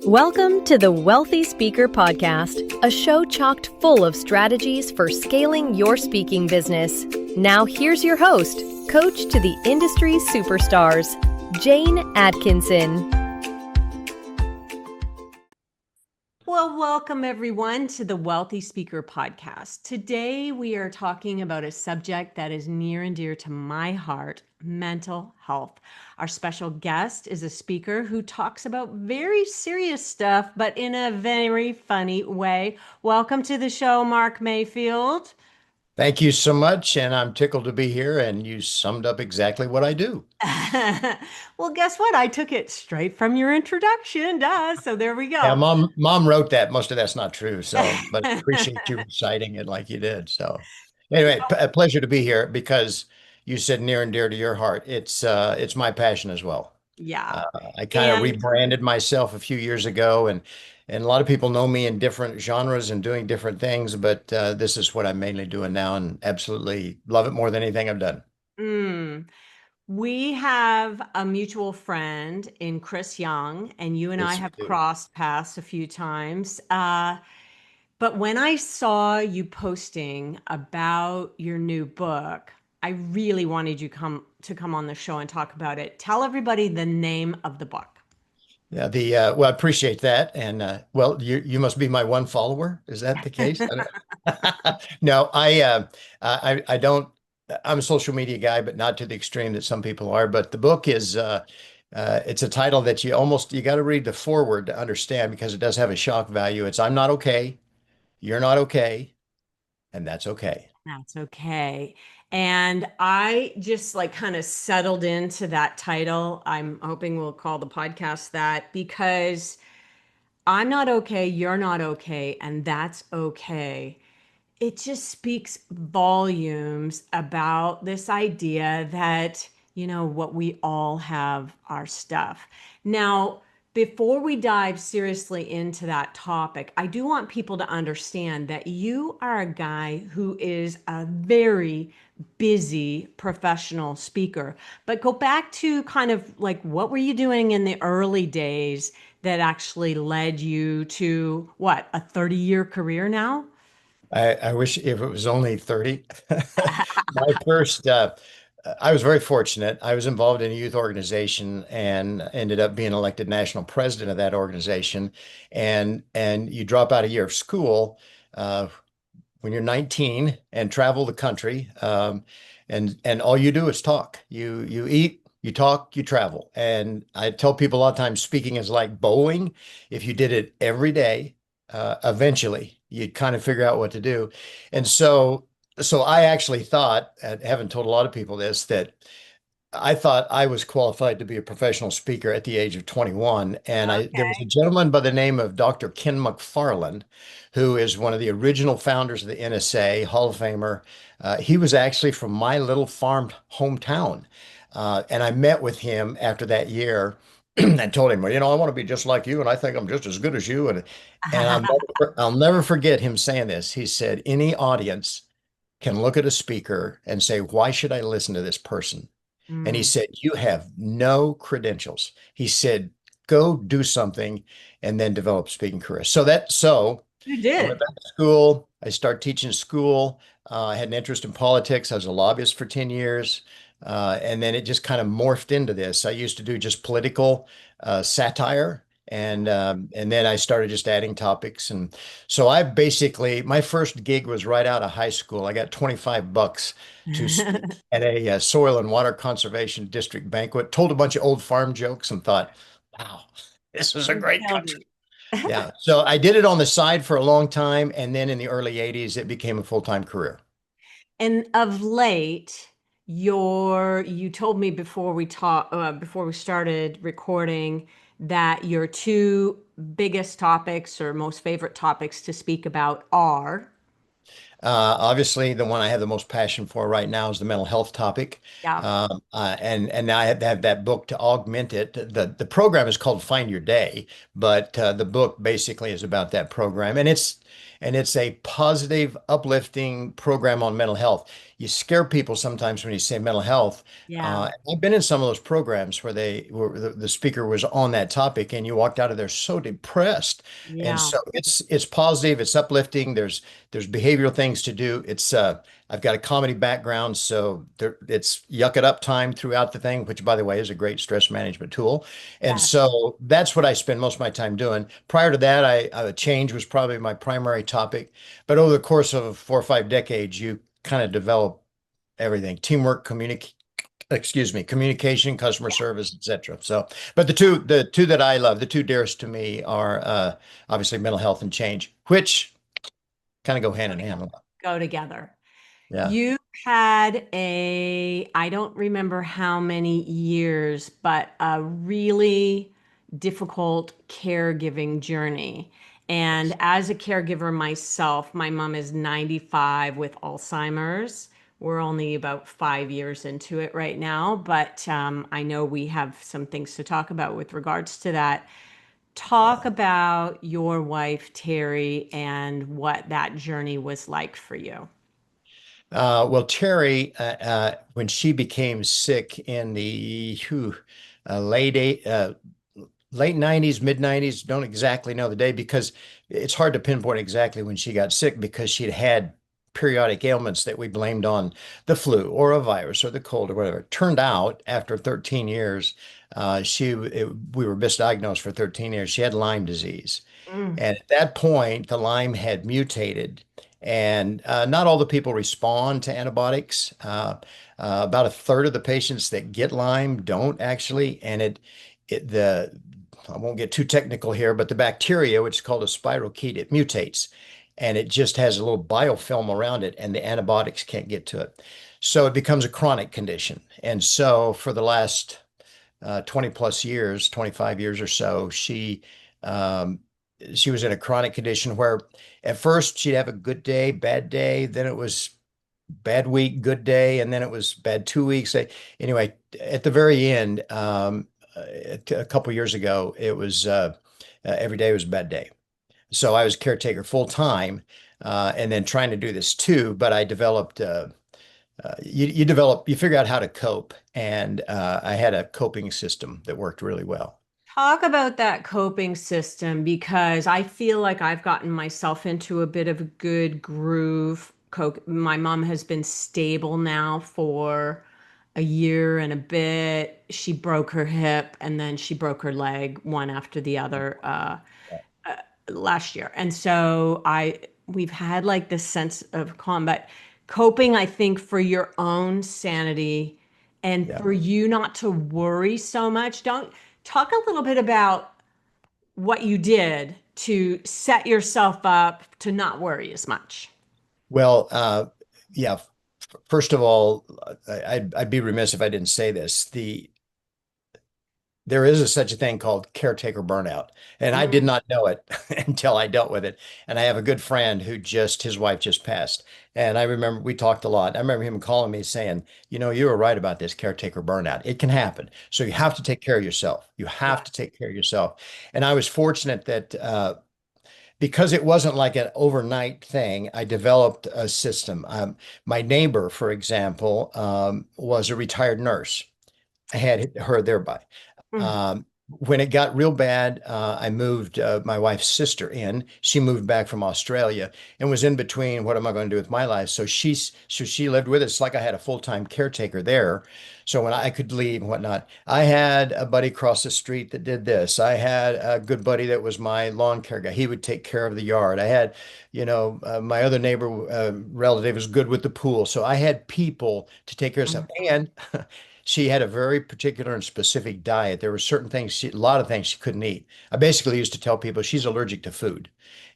Welcome to the Wealthy Speaker Podcast, a show chocked full of strategies for scaling your speaking business. Now here's your host, coach to the industry's superstars, Jane Atkinson. Well, welcome everyone to the Wealthy Speaker Podcast. Today we are talking about a subject that is near and dear to my heart, mental health. Our special guest is a speaker who talks about very serious stuff, but in a very funny way. Welcome to the show, Mark Mayfield. Thank you so much, and I'm tickled to be here, and you summed up exactly what I do. Well, guess what? I took it straight from your introduction, so there we Yeah, go. mom wrote that. Most of that's not true, but I appreciate you reciting it like you did. So anyway, a pleasure to be here because you said near and dear to your heart. It's my passion as well. Yeah. I kind of And rebranded myself a few years ago, and a lot of people know me in different genres and doing different things, but this is what I'm mainly doing now, and absolutely love it more than anything I've done. We have a mutual friend in Chris Young, and you and I Yes, have we do. crossed paths a few times. But when I saw you posting about your new book, I really wanted you to come on the show and talk about it. Tell everybody the name of the book. Yeah, well, I appreciate that, and well, you must be my one follower. Is that the case? No, I don't. I'm a social media guy, but not to the extreme that some people are. But the book is it's a title that you got to read the foreword to understand because it does have a shock value. It's I'm not okay, you're not okay, and that's okay. That's okay. And I just like kind of settled into that title. I'm hoping we'll call the podcast that because I'm not okay, you're not okay, and that's okay. It just speaks volumes about this idea that, what we all have our stuff. Now, before we dive seriously into that topic, I do want people to understand that you are a guy who is a very busy professional speaker. But go back to kind of like what were you doing in the early days that actually led you to what, a 30-year career now? I wish if it was only 30. My first, I was very fortunate. I was involved in a youth organization and ended up being elected national president of that organization. And you drop out a year of school uh, when you're 19 and travel the country, and all you do is talk. You eat, you talk, you travel. And I tell people a lot of times speaking is like bowling. If you did it every day, eventually you'd kind of figure out what to do. And so I actually thought, and haven't told a lot of people this, that I thought I was qualified to be a professional speaker at the age of 21. And there was a Okay. gentleman by the name of Dr. Ken McFarland, who is one of the original founders of the NSA, Hall of Famer. He was actually from my little farm hometown. And I met with him after that year and told him, well, I want to be just like you, and I think I'm just as good as you. And I'll never forget him saying this. He said, any audience can look at a speaker and say, why should I listen to this person? And he Mm, said, you have no credentials. He said, go do something and then develop a speaking career. So you I went did. back to school. I started teaching school. I had an interest in politics. I was a lobbyist for 10 years. And then it just kind of morphed into this. I used to do just political satire. And then I started just adding topics. And so my first gig was right out of high school. I got 25 bucks to speak at a soil and water conservation district banquet, told a bunch of old farm jokes and thought, wow, this is a You great killed country. it. Yeah. So I did it on the side for a long time. And then in the early 80s, it became a full-time career. And of late, you told me before we started recording that your two biggest topics or most favorite topics to speak about are, Obviously, the one I have the most passion for right now is the mental health topic. yeah, And now I have to have that book to augment it. The program is called Find Your Day, but the book basically is about that program. And it's a positive, uplifting program on mental health. you scare people sometimes when you say mental health. Yeah. I've been in some of those programs where the speaker was on that topic, and you walked out of there so depressed. And Yeah. so it's positive, it's uplifting. There's behavioral things to do. It's I've got a comedy background, so it's yuck it up time throughout the thing, which by the way is a great stress management tool. And Yes. so that's what I spend most of my time doing. Prior to that, change was probably my primary topic. But over the course of 4 or 5 decades, you kind of develop everything: teamwork, communication, customer service, etc. So, but the two that I love, the two dearest to me, are obviously mental health and change, which kind of go hand in hand. Go together. Yeah. You had I don't remember how many years, but a really difficult caregiving journey. And Yes. as a caregiver myself, my mom is 95 with Alzheimer's. We're only about 5 years into it right now, but I know we have some things to talk about with regards to that. Talk Yeah. about your wife, Terry, and what that journey was like for you. Well, Terry, when she became sick in the late late 90s, mid 90s, don't exactly know the day because it's hard to pinpoint exactly when she got sick because she'd had periodic ailments that we blamed on the flu or a virus or the cold or whatever. It turned out after 13 years, we were misdiagnosed for 13 years. She had Lyme disease. Mm. And at that point, the Lyme had mutated, and not all the people respond to antibiotics. About a third of the patients that get Lyme don't actually, and the I won't get too technical here, but the bacteria, which is called a spirochete, it mutates, and it just has a little biofilm around it, and the antibiotics can't get to it. So it becomes a chronic condition. And so for the last 20 plus years, 25 years or so, um, she was in a chronic condition where at first she'd have a good day, bad day, then it was bad week, good day, and then it was bad 2 weeks. Anyway, at the very end, a couple years ago, it was every day was a bad day. So I was caretaker full time, and then trying to do this too. But I developed you figure out how to cope, and I had a coping system that worked really well. Talk about that coping system because I feel like I've gotten myself into a bit of a good groove. My mom has been stable now for a year and a bit. She broke her hip and then she broke her leg one after the other. Uh, last year. And so we've had like this sense of calm, but coping, I think, for your own sanity and Yeah. for you not to worry so much. Don't talk a little bit about what you did to set yourself up to not worry as much. Well, yeah. First of all, I'd be remiss if I didn't say this. There is such a thing called caretaker burnout, and I did Mm. not know it until I dealt with it. And I have a good friend his wife just passed, and I remember we talked a lot. I remember him calling me saying, you were right about this caretaker burnout. It can happen, so you have to take care of yourself. You have Yeah. to take care of yourself. And I was fortunate that because it wasn't like an overnight thing, I developed a system. My neighbor, for example, was a retired nurse. I had her thereby. Mm. When it got real bad, I moved my wife's sister in. She moved back from Australia and was in between. What am I going to do with my life? So she lived with us. Like I had a full-time caretaker there. So when I could leave and whatnot, I had a buddy across the street that did this. I had a good buddy that was my lawn care guy. He would take care of the yard. I had, my other neighbor relative was good with the pool. So I had people to take care of stuff. Mm. And she had a very particular and specific diet. There were certain things, a lot of things she couldn't eat. I basically used to tell people she's allergic to food.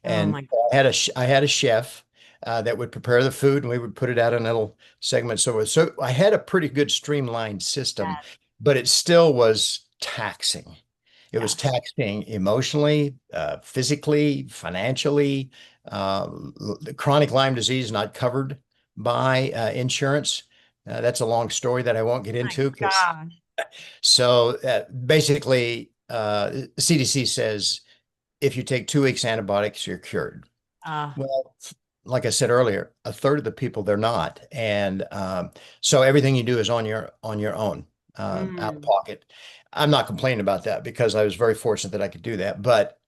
Oh And my I had a chef that would prepare the food and we would put it out in little segments. So I had a pretty good streamlined system, God. but it still was taxing. It was Yes. taxing emotionally, physically, financially. The chronic Lyme disease not covered by insurance. That's a long story that I won't get My into because God. basically CDC says if you take 2 weeks antibiotics, you're cured. Uh, Well, like I said earlier, a third of the people they're not, and so everything you do is on your own, out of Mm, pocket. I'm not complaining about that because I was very fortunate that I could do that, but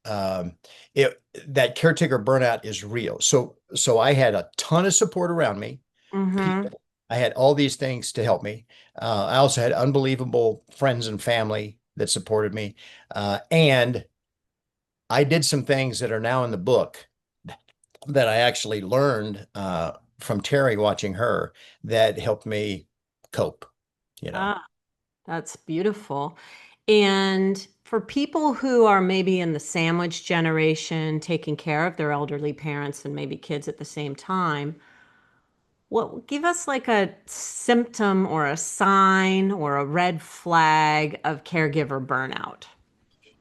it that caretaker burnout is real. So I had a ton of support around me, mm-hmm. people. I had all these things to help me. I also had unbelievable friends and family that supported me, and I did some things that are now in the book that I actually learned from Terry watching her that helped me cope, you know. Ah, that's beautiful. And for people who are maybe in the sandwich generation, taking care of their elderly parents and maybe kids at the same time, what give us like a symptom or a sign or a red flag of caregiver burnout?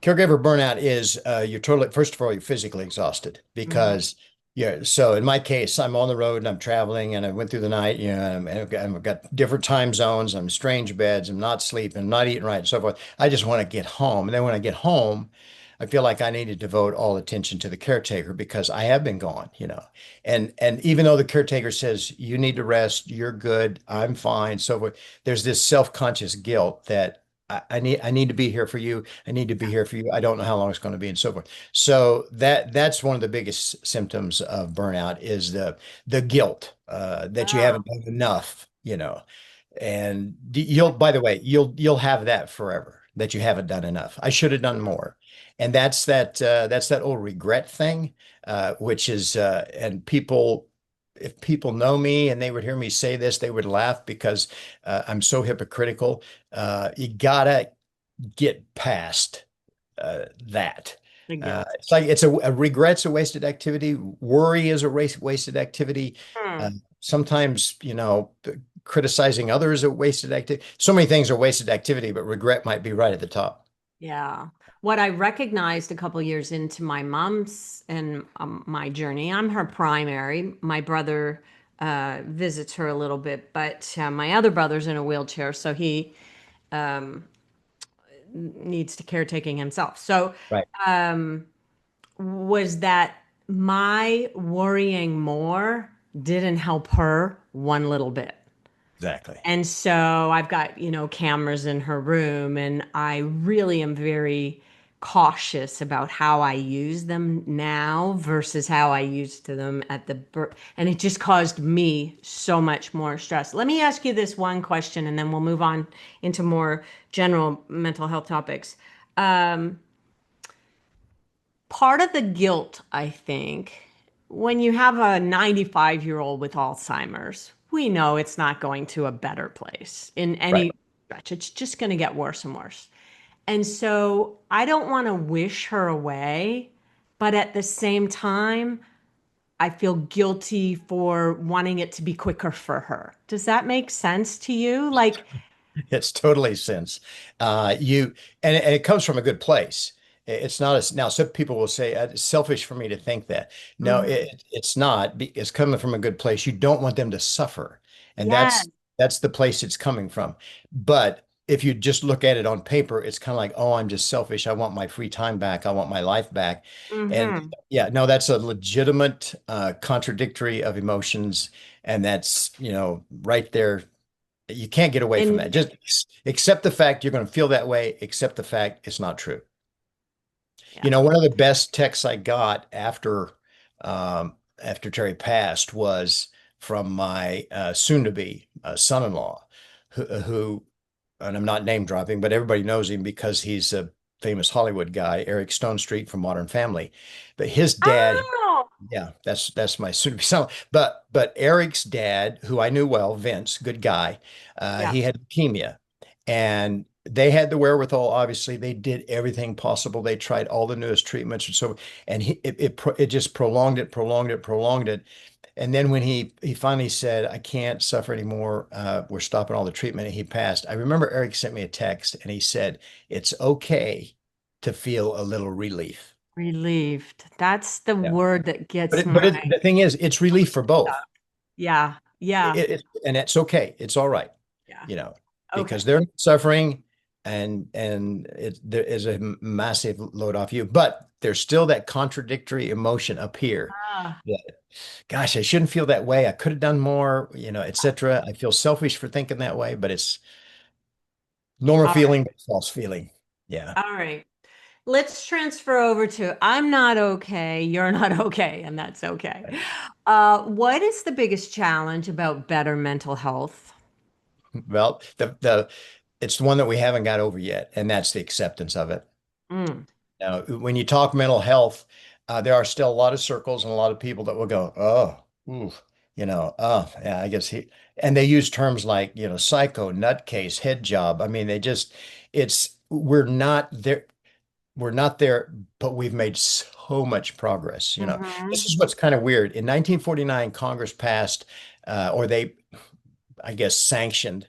Caregiver burnout is you're totally, first of all, you're physically exhausted Mhm. because, yeah. So in my case, I'm on the road and I'm traveling and I went through the night, you know, and I've got different time zones. I'm strange beds. I'm not sleeping, I'm not eating right, and so forth. I just want to get home. And then when I get home, I feel like I need to devote all attention to the caretaker because I have been gone, you know. And even though the caretaker says you need to rest, you're good, I'm fine, so forth, there's this self-conscious guilt that I need to be here for you. I need to be here for you. I don't know how long it's going to be, and so forth. So that's one of the biggest symptoms of burnout is the guilt that you Oh, haven't done enough, you know. And you'll, by the way, you'll have that forever that you haven't done enough. I should have done more. And that's that old regret thing, which is and people, if people know me and they would hear me say this, they would laugh because I'm so hypocritical. You gotta get past that. the guilt. It's like a regret's a wasted activity. Worry is a wasted activity. Hmm. Sometimes, you know, criticizing others is a wasted activity. So many things are wasted activity, but regret might be right at the top. Yeah. What I recognized a couple years into my mom's and my journey, I'm her primary. My brother visits her a little bit, but my other brother's in a wheelchair, so he needs to caretaking himself. So, Right. um, was that my worrying more didn't help her one little bit. Exactly. And so I've got, cameras in her room, and I really am very cautious about how I use them now versus how I used to them at the birth. And it just caused me so much more stress. Let me ask you this one question, and then we'll move on into more general mental health topics. Um, Part of the guilt, I think, when you have a 95-year-old with Alzheimer's, we know it's not going to a better place in Right. any stretch. It's just going to get worse and worse. And so I don't want to wish her away, but at the same time, I feel guilty for wanting it to be quicker for her. Does that make sense to you? Like, It's totally sense. You and it comes from a good place. It's not as now. Some people will say it's selfish for me to think that. No, mhm. it's not. It's coming from a good place. You don't want them to suffer, and Yes. that's the place it's coming from. But if you just look at it on paper, it's kind of like, oh, I'm just selfish. I want my free time back. I want my life back. And Hmm. yeah, no, that's a legitimate contradictory of emotions, and that's, you know, right there, you can't get away from And that. Just accept the fact you're going to feel that way. Accept the fact it's not true. You know, yeah. one of the best texts I got after Terry passed was from my soon-to-be son-in-law, who, and I'm not name dropping, but everybody knows him because he's a famous Hollywood guy, Eric Stone Street from Modern Family. But his dad, Oh, yeah, that's my soon-to-be son. But Eric's dad, who I knew well, Vince, good guy, yeah. he had leukemia, and they had the wherewithal. Obviously, they did everything possible. They tried all the newest treatments, and so and it just prolonged it, prolonged it, prolonged it. And then when he finally said, "I can't suffer anymore. We're stopping all the treatment," and he passed. I remember Eric sent me a text, and he said, "It's okay to feel a little relief." Relieved. That's the Yeah. word that But gets it, my but it, the thing is, it's relief for both. yeah, yeah, And it's okay. It's all right, yeah. you know, Okay. because they're not suffering there is a massive load off you, but there's still that contradictory emotion up here. Ah, Yeah. Gosh, I shouldn't feel that way. I could have done more, etc. I feel selfish for thinking that way, but it's normal all feeling, but false feeling. Yeah. right. All right. Let's transfer over to I'm not okay, you're not okay, and that's okay. What is the biggest challenge about better mental health? Well, the it's the one that we haven't got over yet, and that's the acceptance of it. Mm. Now, when you talk mental health, there are still a lot of circles and a lot of people that will go, oh, ooh, oh, yeah, I guess and they use terms like, psycho, nutcase, head job. I mean, we're not there, but we've made so much progress. This Hmm. is what's kind of weird. In 1949, Congress passed, or they, I guess, sanctioned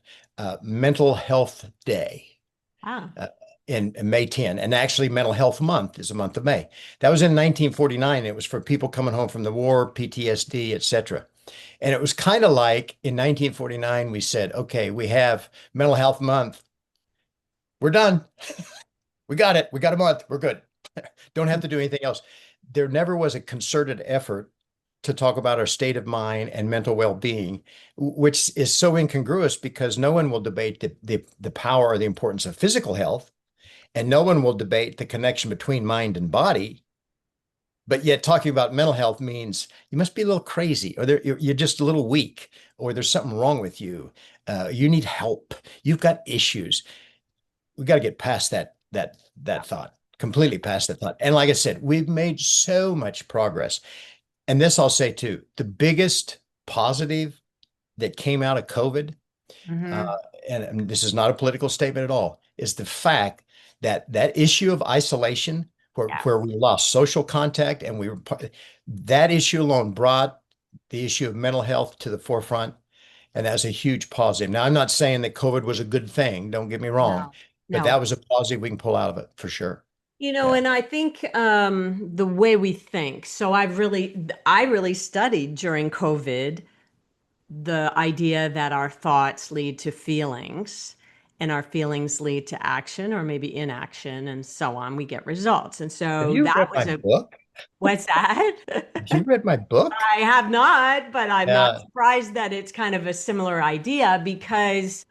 Mental Health Day Ah, uh, in May 10. And actually, Mental Health Month is the month of May. That was in 1949. It was for people coming home from the war, PTSD, etc. And it was kind of like in 1949, we said, okay, we have Mental Health Month. We're done. We got it. We got a month. We're good. Don't have to do anything else. There never was a concerted effort to talk about our state of mind and mental well-being, which is so incongruous because no one will debate the power or the importance of physical health, and no one will debate the connection between mind and body. But yet, talking about mental health means you must be a little crazy, or you're just a little weak, or there's something wrong with you. You need help. You've got issues. We got to get past that thought, completely past that thought. And like I said, we've made so much progress. And this I'll say too, the biggest positive that came out of COVID, uh, hmm. and this is not a political statement at all, is the fact that that issue of isolation, Yeah. where we lost social contact, and that issue alone brought the issue of mental health to the forefront. And that's a huge positive. Now, I'm not saying that COVID was a good thing, don't get me wrong, No, but that no. was a positive we can pull out of it for sure. And Yeah. I think the way we think. So I really studied during COVID the idea that our thoughts lead to feelings and our feelings lead to action or maybe inaction and so on. We get results. And Have so you that read my was a, book? what's that? Have you read my book? I have not, but I'm not Yeah. surprised that it's kind of a similar idea because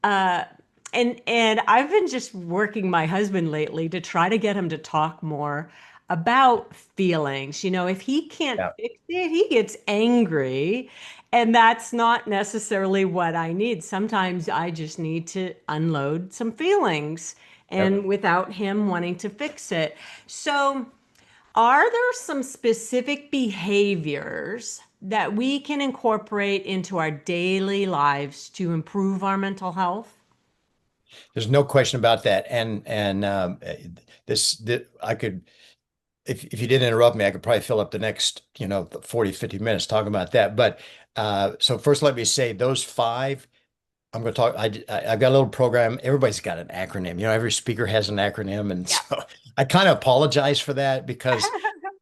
uh and I've been just working my husband lately to try to get him to talk more about feelings. If he can't Yeah. fix it, he gets angry, and that's not necessarily what I need. Sometimes I just need to unload some feelings Yep. and without him wanting to fix it. So are there some specific behaviors that we can incorporate into our daily lives to improve our mental health? There's no question about that. And this I could, if you didn't interrupt me, I could probably fill up the next, 40, 50 minutes talking about that. But so first, let me say those five. I'm going to talk. I've got a little program. Everybody's got an acronym. Every speaker has an acronym, and Yeah. so I kind of apologize for that because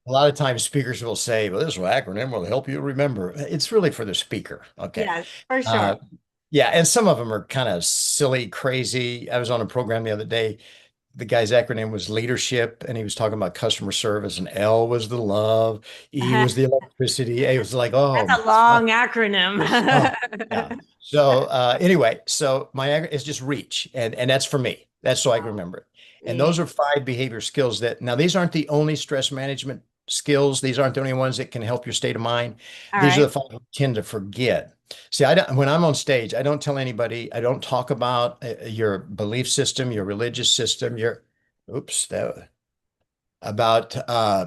a lot of times speakers will say, "Well, this acronym will help you remember." It's really for the speaker. Okay. Yes, for sure. Uh, yeah, and some of them are kind of silly, crazy. I was on a program the other day. The guy's acronym was leadership, and he was talking about customer service, and L was the love, E was the That's electricity. A was like, oh, a long acronym. oh, yeah. So anyway, so it's just reach, and that's for me. That's so I can remember it. And Yeah. those are five behavior skills that now these aren't the only stress management skills. These aren't the only ones that can help your state of mind. All These are right. the five we tend to forget. See, I don't, when I'm on stage, I don't tell anybody. I don't talk about your belief system, your religious system, oops, about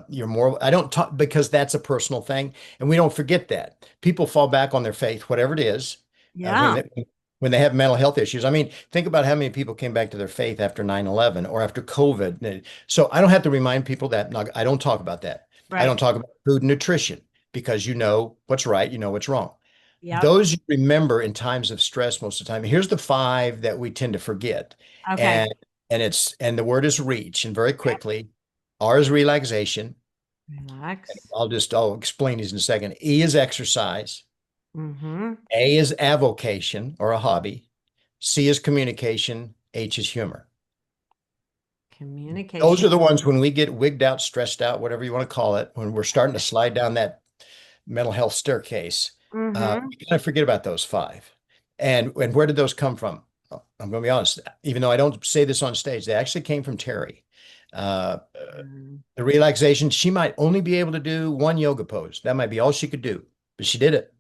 your moral. I don't talk because that's a personal thing, and we don't forget that. People fall back on their faith, whatever it is, uh, when Yeah. they, when they have mental health issues. I mean, think about how many people came back to their faith after 9/11 or after COVID. So I don't have to remind people that. No, I don't talk about that. I don't Right. talk about food and nutrition because you know what's right, you know what's wrong. Yep. Those you remember in times of stress most of the time. Here's the five that we tend to forget. Okay. And the word is reach, and very quickly, R is relaxation. Relax. I'll explain these in a second. E is exercise. Mm-hmm. A is avocation or a hobby. C is communication. H is humor. Those Communication. are the ones when we get wigged out, stressed out, whatever you want to call it, when we're starting to slide down that mental health staircase, Mm-hmm. we kind of forget about those five. And where did those come from? Well, I'm going to be honest, even though I don't say this on stage, they actually came from Terry. The relaxation, she might only be able to do one yoga pose. That might be all she could do, but she did it.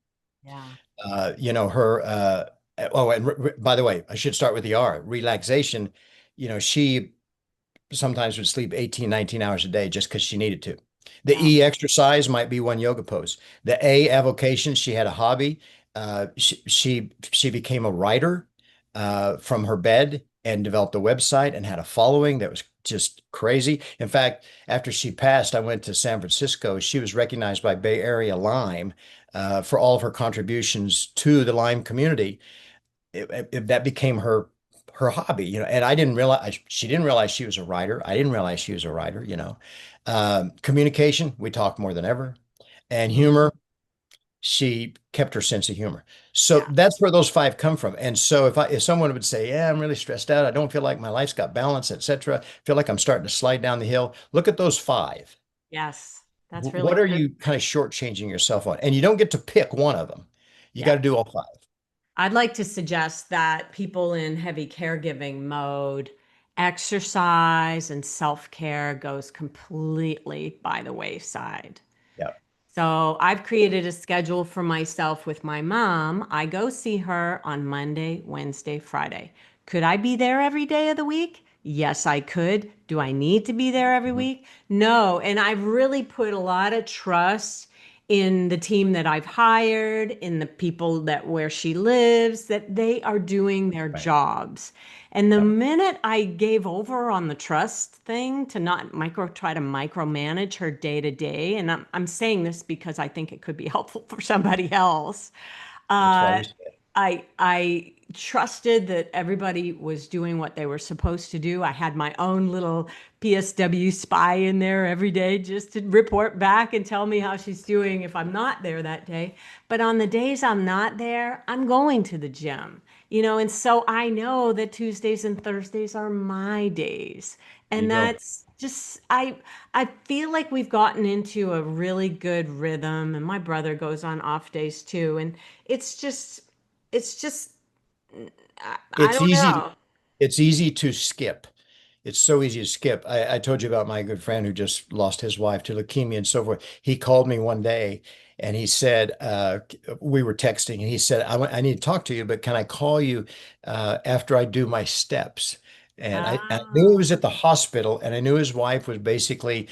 Yeah. Her, oh, and by the way, I should start with the R, relaxation. She sometimes would sleep 18, 19 hours a day just because she needed to. The Yeah. E exercise might be one yoga pose. The A avocation, she had a hobby. She became a writer from her bed and developed a website and had a following that was just crazy. In fact, after she passed, I went to San Francisco. She was recognized by Bay Area Lyme for all of her contributions to the Lyme community. That became her hobby, and I didn't realize she didn't realize she was a writer. I didn't realize she was a writer. Communication, we talk more than ever, and Mhm. humor, she kept her sense of humor. So Yeah. that's where those five come from. And so if someone would say, yeah, I'm really stressed out, I don't feel like my life's got balance, etc., feel like I'm starting to slide down the hill, look at those five. Yes. That's really What are true. you kind of shortchanging yourself on? And you don't get to pick one of them. You got Yeah. to do all five. I'd like to suggest that people in heavy caregiving mode, exercise and self-care goes completely by the wayside. Yeah. So I've created a schedule for myself with my mom. I go see her on Monday, Wednesday, Friday. Could I be there every day of the week? Yes, I could. Do I need to be there every Mhm. week? No. And I've really put a lot of trust in the team that I've hired, in the people that where she lives, that they are doing their Right. jobs. And the Yeah. minute I gave over on the trust thing to not try to micromanage her day to day, and I'm saying this because I think it could be helpful for somebody else. That's why Uh, we say it. I trusted that everybody was doing what they were supposed to do. I had my own little PSW spy in there every day just to report back and tell me how she's doing if I'm not there that day. But on the days I'm not there, I'm going to the gym, and so I know that Tuesdays and Thursdays are my days. There you And go. that's just I feel like we've gotten into a really good rhythm, and my brother goes on off days too, and it's just it's just I It's don't easy. know. It's easy to skip. It's so easy to skip. I told you about my good friend who just lost his wife to leukemia and so forth. He called me one day and he said, we were texting and he said, I need to talk to you, but can I call you after I do my steps? And I knew he Oh, was at the hospital and I knew his wife was basically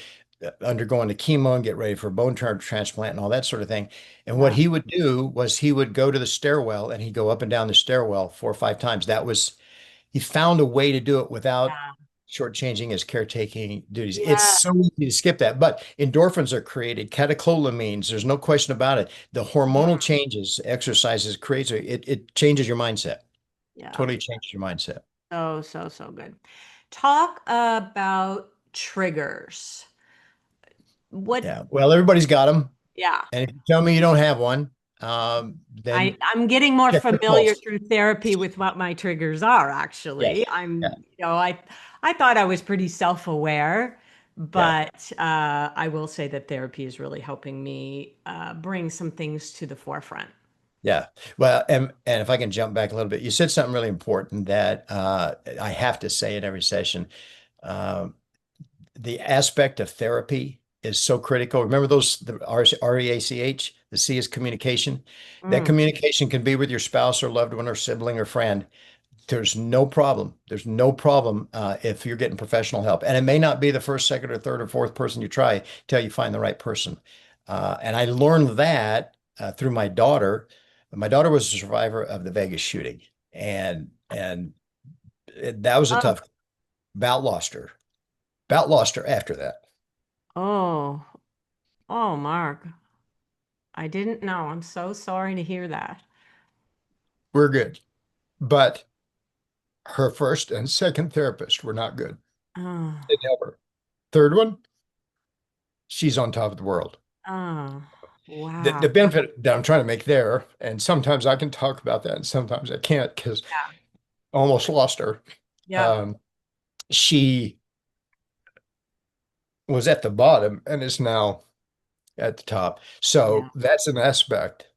undergoing the chemo and get ready for bone marrow transplant and all that sort of thing. And what yeah, he would do was he would go to the stairwell and he'd go up and down the stairwell 4 or 5 times. He found a way to do it without yeah, shortchanging his caretaking duties. It's yeah, so easy to skip that, but endorphins are created, catecholamines, there's no question about it. The hormonal mm, changes, exercises creates it changes your mindset. yeah. Totally changes your mindset. So, so, so good. Talk about triggers. What, Yeah. Well, everybody's got them. yeah. And if you tell me you don't have one, then I'm getting more check your familiar pulse. through therapy with what my triggers are, Yes. actually. Yeah. I thought I was pretty self-aware, Yeah. but I will say that therapy is really helping me bring some things to the forefront. Yeah. Well, and if I can jump back a little bit, you said something really important that I have to say in every session. Um, the aspect of therapy is so critical. Remember the REACH, the C is communication. That Mm, communication can be with your spouse or loved one or sibling or friend. There's no problem. There's no problem if you're getting professional help. And it may not be the first, second, or third, or fourth person you try till you find the right person. And I learned that through my daughter. My daughter was a survivor of the Vegas shooting, and that was a oh, tough. About lost her. About lost her after that. oh, oh, Mark, I didn't know. I'm so sorry to hear that. We're good. But her first and second therapist were not good. Oh, Didn't help her. Third one, she's on top of the world. oh, The wow. benefit that I'm trying to make there, and sometimes I can talk about that and sometimes I can't because Yeah. I almost lost her. Yep. Um, she was at the bottom and is now at the top. Yeah. So that's an aspect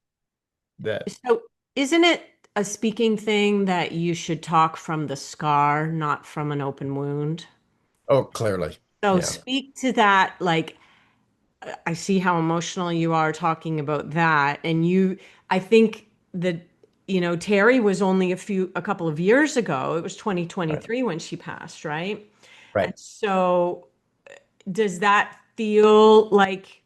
that, So, isn't it a speaking thing that you should talk from the scar, not from an open wound? oh, clearly. So, Yeah. speak to that. Like, I see how emotional you are talking about that. And I think that, Terry was only a couple of years ago. It was Right. 2023 when she passed, right? And Right. so, does that feel like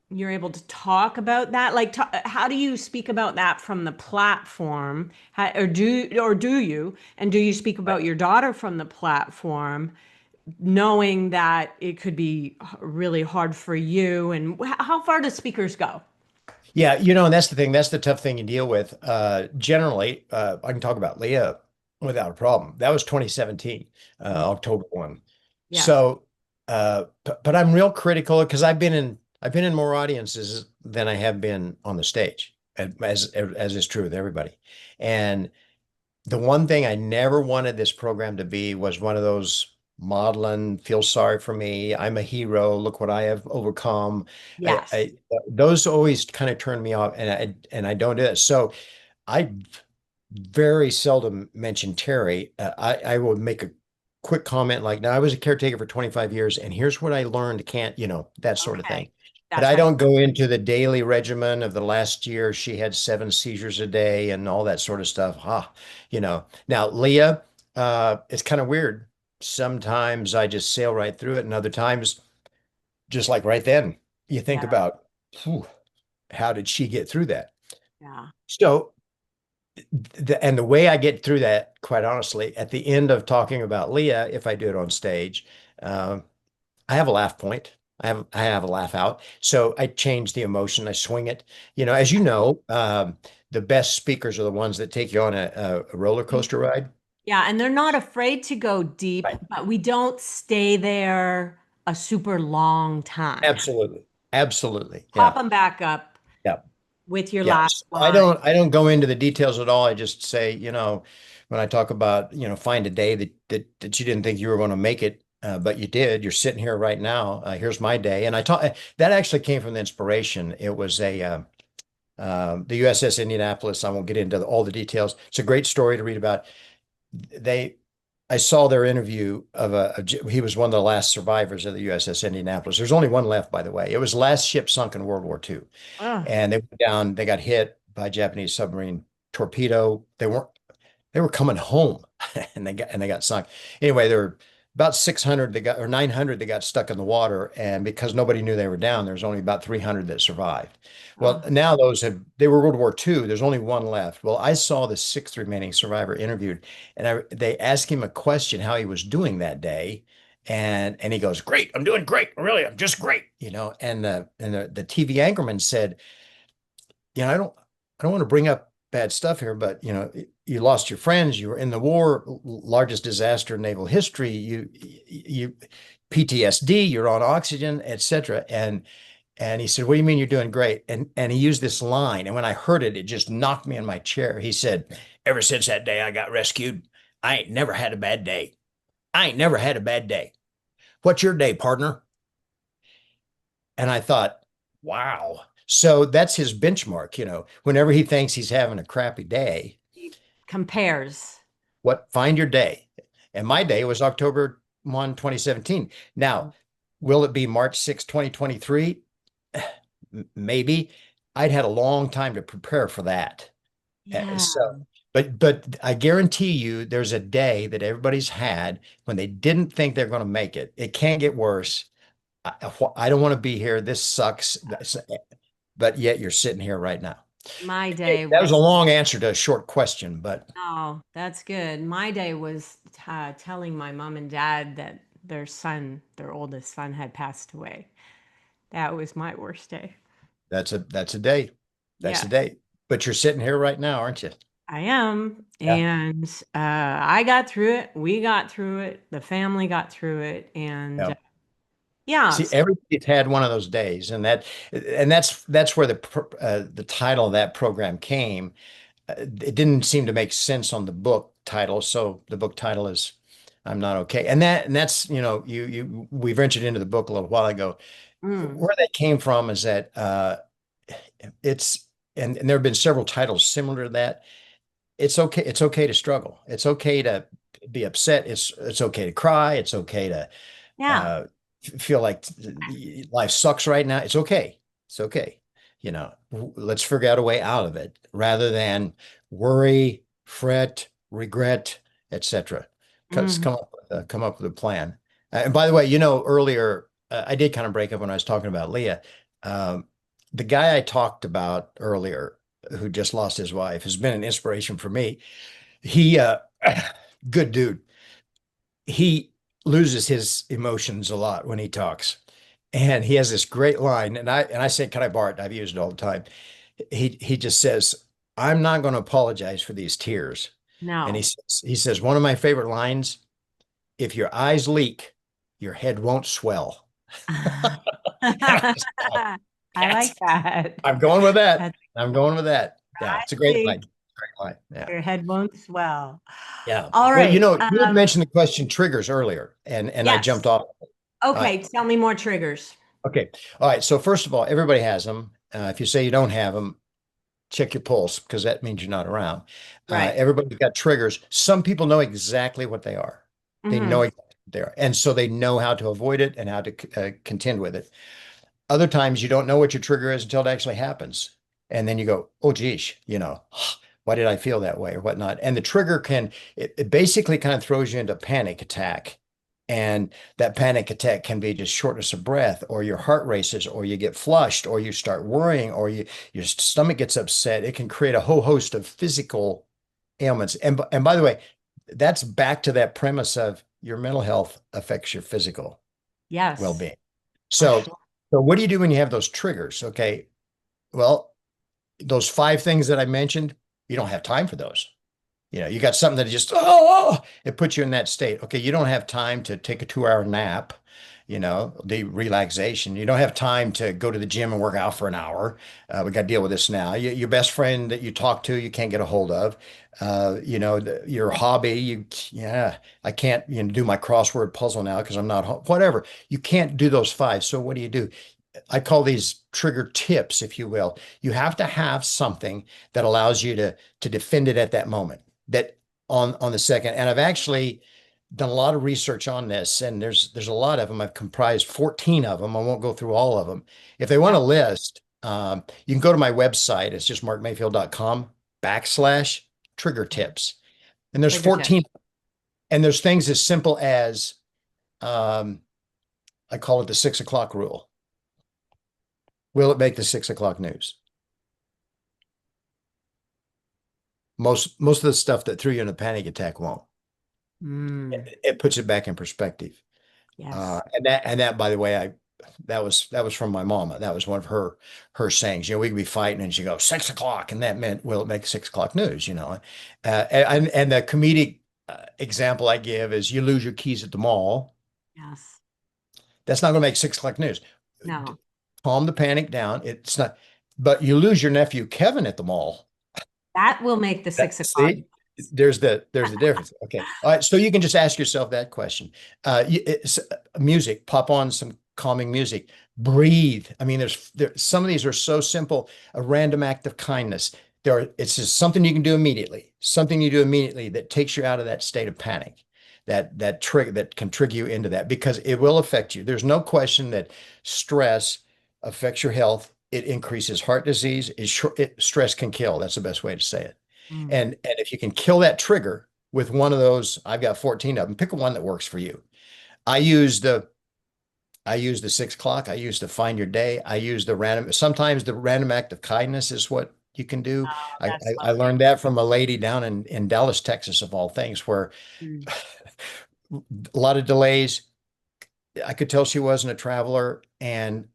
you're able to talk about that? Like, how do you speak about that from the platform? Or do you? And do you speak Right. about your daughter from the platform, knowing that it could be really hard for you? And how far do speakers go? Yeah, and that's the thing. That's the tough thing you deal with. Generally, I can talk about Leah without a problem. That was 2017, Mm. October 1. Yes. So, but I'm real critical because I've been in more audiences than I have been on the stage, as is true with everybody. And the one thing I never wanted this program to be was one of those maudlin, feel sorry for me. I'm a hero. Look what I have overcome. Yes. Those always kind of turn me off, and I don't do that. So I very seldom mention Terry. I will make a quick comment like, "Now I was a caretaker for 25 years, and here's what I learned. Can't, that sort of thing." Okay. But That's I how you. don't go into the daily regimen of the last year. She had 7 seizures a day and all that sort of stuff. Now Leah, it's kind of weird. Sometimes I just sail right through it, and other times, just like right then, you think Yeah. about, "Phew, how did she get through that?" Yeah. So and the way I get through that, quite honestly, at the end of talking about Leah, if I do it on stage, um, I have a laugh point. I have a laugh out. So I change the emotion. I swing it. As you know, the best speakers are the ones that take you on a roller coaster ride. Yeah, and they're not afraid to go deep, Right. but we don't stay there a super long time. Absolutely. Absolutely. Pop Yeah. them back up Yeah. with your Yeah. last So I line. don't I don't go into the details at all. I just say, when I talk about, find a day that you didn't think you were going to make it, but you did. You're sitting here right now. Here's my day. And I taught that actually came from the inspiration. It was the USS Indianapolis. I won't get into all the details. It's a great story to read about. They I saw their interview of he was one of the last survivors of the USS Indianapolis. There's only one left, by the way. It was the last ship sunk in World War II. Ugh. And they went down, they got hit by a Japanese submarine torpedo. They were coming home and they got sunk. Anyway, there were about 600 that got or 900 that got stuck in the water, and because nobody knew they were down, there's only about 300 that survived. Well, Oh, now they were World War II. There's only one left. Well, I saw the sixth remaining survivor interviewed, and they asked him a question how he was doing that day. And he goes, "Great, I'm doing great. Really, I'm just great." And the TV anchorman said, I don't want to bring up bad stuff here, but you lost your friends, you were in the war, largest disaster in naval history, you PTSD, you're on oxygen, etc. And he said, "What do you mean you're doing great?" And he used this line, and when I heard it, it just knocked me in my chair. He said, "Ever since that day I got rescued, I ain't never had a bad day. I ain't never had a bad day. What's your day, partner?" And I thought, wow. So that's his benchmark, whenever he thinks he's having a crappy day, he compares. find your day. And my Yeah. day was October 1, 2017. Now, will it be March 6, 2023? Maybe. I'd had a long time to prepare for that. Yeah. So, but I guarantee you there's a day that everybody's had when they didn't think they're going to make it. It can't get worse. I don't want to be here. This sucks. But yet you're sitting here right now. My Hey, day that was a was, long answer to a short question, but oh, that's good. My day was telling my mom and dad that their oldest son, had passed away. That was my worst day. that's a day. That's a Yes, day. But you're sitting here right now, aren't you? I am. Yeah. And I got through it. We got through it. The family got through it. And Yeah. yeah, See, everybody's had one of those days, and that's where the title of that program came. It didn't seem to make sense on the book title, so the book title is I'm not okay. And that's, we ventured into the book a little while ago. Mm. Where that came from is that it's and there have been several titles similar to that. It's okay. It's okay to struggle. It's okay to be upset. It's okay to cry. It's okay to Yeah. uh, feel like life sucks right now. It's okay. It's okay. Let's figure out a way out of it rather than worry, fret, regret, etc. Hmm. Come up with a plan. And by the way, earlier I did kind of break up when I was talking about Leah. Um, the guy I talked about earlier, who just lost his wife, has been an inspiration for me. He, good dude. He loses his emotions a lot when he talks. And he has this great line, and I say, "Can I borrow it?" I've used it all the time. He just says, "I'm not going to apologize for these tears." And he No. says one of my favorite lines, "If your eyes leak, your head won't swell." I That's like that. I'm going with that. That's I'm going with that. Yeah, it's a great right. line. Great line. Yeah. Your head won't swell. Yeah. All Well, right. you had mentioned the question triggers earlier, and I jumped Yes. off. All right. Okay. Tell me more triggers. Okay. All right. So first of all, everybody has them. If you say you don't have them, check your pulse because that means you're not around. Right. Everybody's got triggers. Some people know exactly what they are. They know Hmm. exactly what they are. And so they know how to avoid it and how to contend with it. Other times you don't know what your trigger is until it actually happens. And then you go, oh, geez, why did I feel that way or whatnot? And the trigger it basically kind of throws you into panic attack. And that panic attack can be just shortness of breath, or your heart races, or you get flushed, or you start worrying, or your stomach gets upset. It can create a whole host of physical ailments. And by the way, that's back to that premise of your mental health affects your physical Yes, well-being. for So, sure. so what do you do when you have those triggers? Okay, well, those five things that I mentioned, you don't have time for those. You got something that just, it puts you in that state. Okay, you don't have time to take a 2 hour nap, the relaxation. You don't have time to go to the gym and work out for an hour. We got to deal with this now. Your best friend that you talk to, you can't get a hold of. Your hobby, yeah, I can't, do my crossword puzzle now because I'm not, whatever. You can't do those five. So what do? I call these trigger tips, if you will. You have to have something that allows you to defend it at that moment. That on the second, and I've actually done a lot of research on this, and there's a lot of them. I've comprised 14 of them. I won't go through all of them. If they want a Yep. list, you can go to my website. It's just markmayfield.com/trigger tips. And there's Trigger tip. 14, and there's things as simple as um, I call it the 6 o'clock rule. Will it make the 6 o'clock news? Most of the stuff that threw you in a panic attack won't. Mm, It puts it back in perspective. yes. And that, by the way, that was from my mama. That was one of her sayings. We could be fighting, and she goes 6 o'clock, and that meant will it make 6 o'clock news? And the comedic example I give is you lose your keys at the mall. Yes. That's not going to make 6 o'clock news. No, Calm the panic down. It's not, but you lose your nephew Kevin at the mall. that will make the 6 o'clock. See, there's the difference. Okay. All right. So you can just ask yourself that question. Music, pop on some calming music, breathe. I mean, some of these are so simple. A random act of kindness. It's just something you can do immediately, something you do immediately that takes you out of that state of panic, that can trigger you into that because it will affect you. There's no question that stress affects your health. It increases heart disease. Stress can kill. That's the best way to say it. Mm. And if you can kill that trigger with one of those, I've got 14 of them. Pick one that works for you. I use the I use the 6 o'clock. I use the find your day. I use the random. Sometimes the random act of kindness is what you can do. Oh, I, that's I, I lovely. learned that from a lady down in Dallas, Texas, of all things, where Mm. a lot of delays. I could tell she wasn't a traveler, and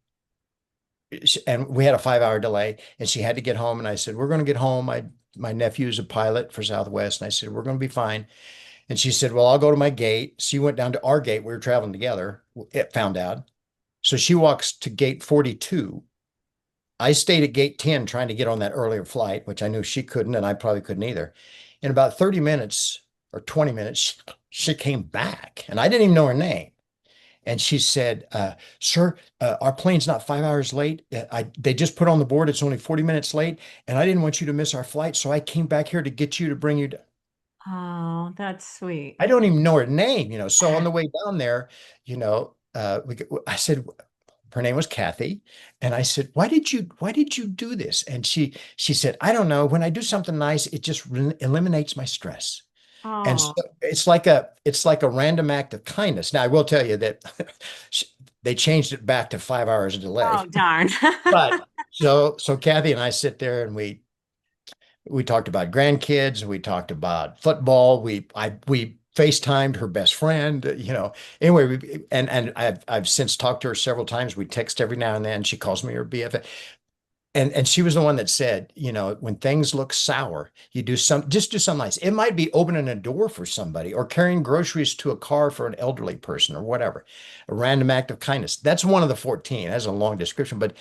we had a 5 hour delay, and she had to get home. And I said, "We're going to get home. My nephew's a pilot for Southwest," and I said, "We're going to be fine." And she said, "Well, I'll go to my gate." She went down to our gate. We were traveling together. It found out. So she walks to gate 42. I stayed at gate 10 trying to get on that earlier flight, which I knew she couldn't, and I probably couldn't either. In about 30 minutes or 20 minutes, she came back, and I didn't even know her name. And she said, "Sir, our plane's not 5 hours late. They just put on the board it's only 40 minutes late, and I didn't want you to miss our flight, so I came back here to get you to bring you." Oh, that's sweet. I don't even know her name, you know. So on the way down there, I said her name was Kathy, and I said, "Why did you do this?" And she said, "I don't know. When I do something nice, it just eliminates my stress." And so Oh, it's like a random act of kindness. Now, I will tell you that sh- they changed it back to 5 hours oh, delay. darn. But so Kathy and I sit there and we talked about grandkids, we talked about football, we FaceTimed her best friend, Anyway, and I've since talked to her several times. We text every now and then. She calls me her BFF. And she was the one that said, when things look sour, you just do something nice. It might be opening a door for somebody or carrying groceries to a car for an elderly person or whatever. A random act of kindness. That's one of the 14. That's a long description, but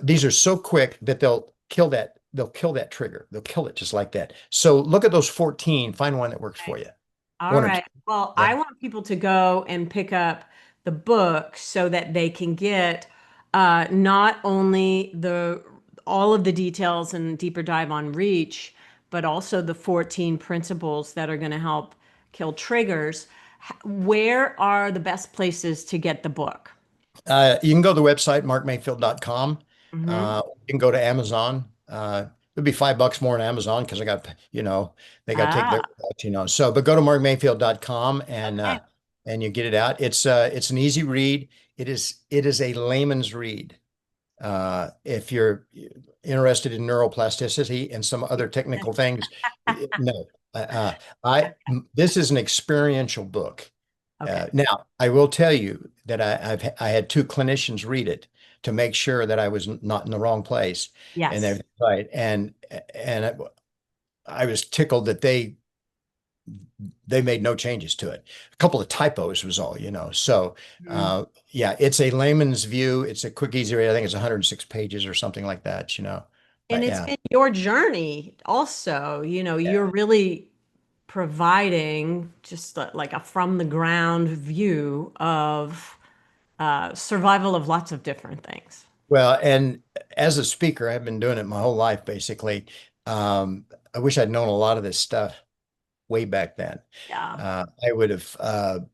these are so quick that they'll kill that trigger. They'll kill it just like that. So look at those 14, find one that works for you. All One or two. right. Well, Yeah. I want people to go and pick up the book so that they can get not only the all of the details and deeper dive on reach, but also the 14 principles that are going to help kill triggers. Where are the best places to get the book? You can go to the website, markmayfield.com. Hmm. You can go to Amazon. It'd be $5 more on Amazon because they got to take their Ah, cut. So, but go to markmayfield.com okay. and you get it out. It's an easy read. It is a layman's read. If you're interested in neuroplasticity and some other technical things, no. This is an experiential book. Okay. Now, I will tell you that I had two clinicians read it to make sure that I was not in the wrong place and Yes. everything right. And I was tickled that they made no changes to it. A couple of typos was all. So Mm. yeah, it's a layman's view. It's a quick, easy read. I think it's 106 pages or something like that. And But it's yeah, been your journey also. You're yeah. really providing just like a from the ground view of survival of lots of different things. Well, and as a speaker, I've been doing it my whole life, basically. I wish I'd known a lot of this stuff way back then. Yeah. I would have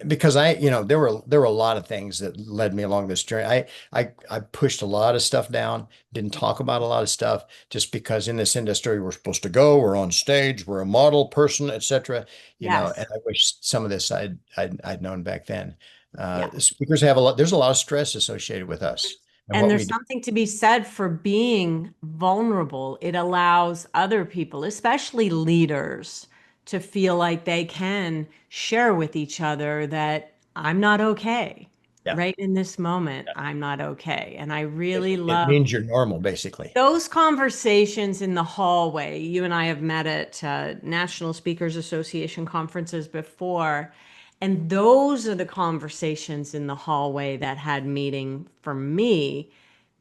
because there were a lot of things that led me along this journey. I pushed a lot of stuff down, didn't talk about a lot of stuff just because in this industry we're supposed to go, we're on stage, we're a model person, etc. Yes. And I wish some of this I'd known back then. Yeah. Speakers have a lot. There's a lot of stress associated with us and And what there's we do. something to be said for being vulnerable. It allows other people, especially leaders, to feel like they can share with each other that I'm not okay. Yeah, Right in this moment, I'm not okay. And I it, really it love means you're normal, basically. those conversations in the hallway. You and I have met at National Speakers Association conferences before, and those are the conversations in the hallway that had meaning for me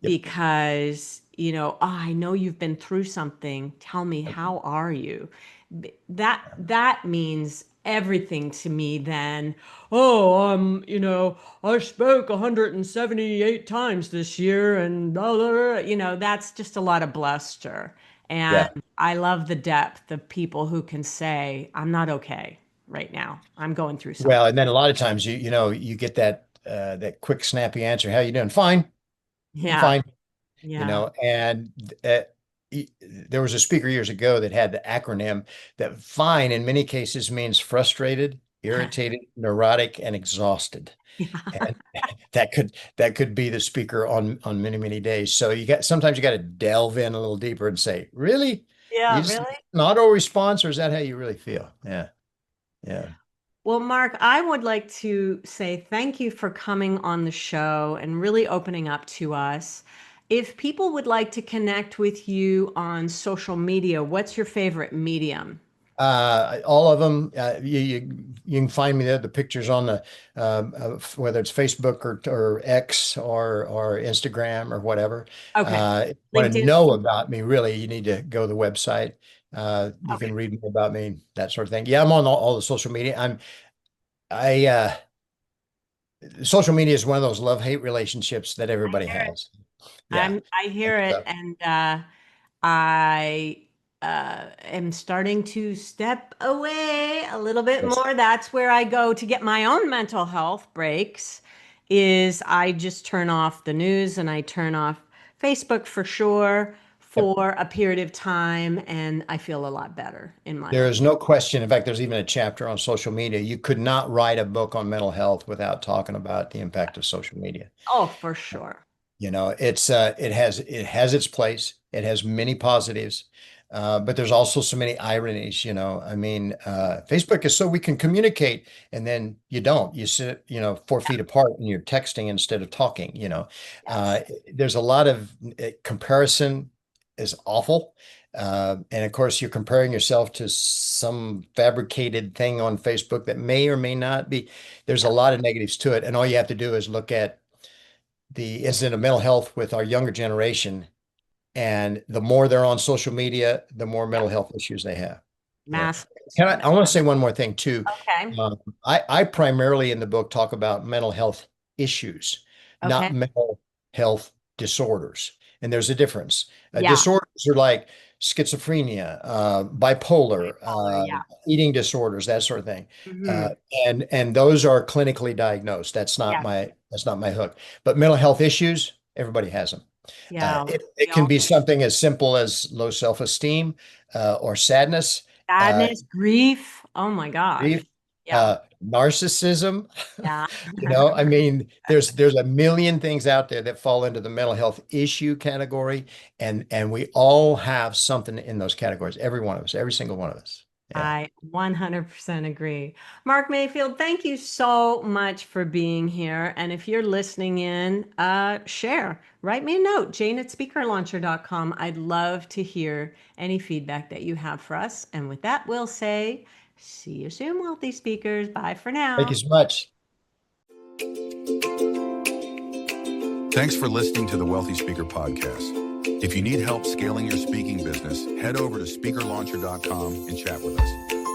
Yep. because, "Oh, I know you've been through something. Tell me, how are you?" That means everything to me then. "Oh, I spoke 178 times this year and blah, blah, blah." That's just a lot of bluster. And Yeah. I love the depth of people who can say, "I'm not okay right now. I'm going through something." Well, and then a lot of times you get that quick, snappy answer. How you doing? Fine. I'm Yeah. fine. Yeah. And there was a speaker years ago that had the acronym that fine in many cases means frustrated, irritated, neurotic, and exhausted. Yeah. And that could be the speaker on many, many days. So sometimes you got to delve in a little deeper and say, really? You Yeah, just really? an auto response, or is that how you really feel? Yeah. Yeah. Well, Mark, I would like to say thank you for coming on the show and really opening up to us. If people would like to connect with you on social media, what's your favorite medium? All of them. You can find me there. The pictures on the whether it's Facebook or X or Instagram or whatever. Okay. Want to LinkedIn? know about me? Really, you need to go to the website. You Okay. can read more about me, that sort of thing. Yeah, I'm on all the social media. I social media is one of those love-hate relationships that everybody has. Yeah. I hear It's, it, and I am starting to step away a little bit it's- more. That's where I go to get my own mental health breaks. Is I just turn off the news and I turn off Facebook for sure yep. for a period of time, and I feel a lot better in my There life. is no question. In fact, there's even a chapter on social media. You could not write a book on mental health without talking about the impact of social media. Oh, for sure. It has its place. It has many positives, but there's also so many ironies. I mean, Facebook is so we can communicate, and then you don't. You sit, 4 feet apart, and you're texting instead of talking. Uh, Yes. there's a lot of comparison is awful, and of course, you're comparing yourself to some fabricated thing on Facebook that may or may not be. There's a lot of negatives to it, and all you have to do is look at the incident of mental health with our younger generation. And the more they're on social media, the more mental health issues they have. Yeah. Massive. I want to say one more thing too. Okay. I primarily in the book talk about mental health issues, not Okay. mental health disorders. And there's a difference. Yeah. Disorders are like schizophrenia, bipolar, Yeah. eating disorders, that sort of thing. Hmm. Uh, and those are clinically diagnosed. Yes. That's not my hook. But mental health issues, everybody has them. Yeah. It We can all be something as simple as low self-esteem, or sadness, uh, sadness, grief. Oh my gosh. grief, Yeah. narcissism. Yeah. I mean, there's a million things out there that fall into the mental health issue category, and we all have something in those categories. Every one of us, every single one of us. Yeah. I 100% agree. Mark Mayfield, thank you so much for being here. And if you're listening in, share, write me a note, jane@speakerlauncher.com. I'd love to hear any feedback that you have for us. And with that, we'll say, see you soon, wealthy speakers. Bye for Thank you now. so much. Thanks for listening to the Wealthy Speaker Podcast. If you need help scaling your speaking business, head over to speakerlauncher.com and chat with us.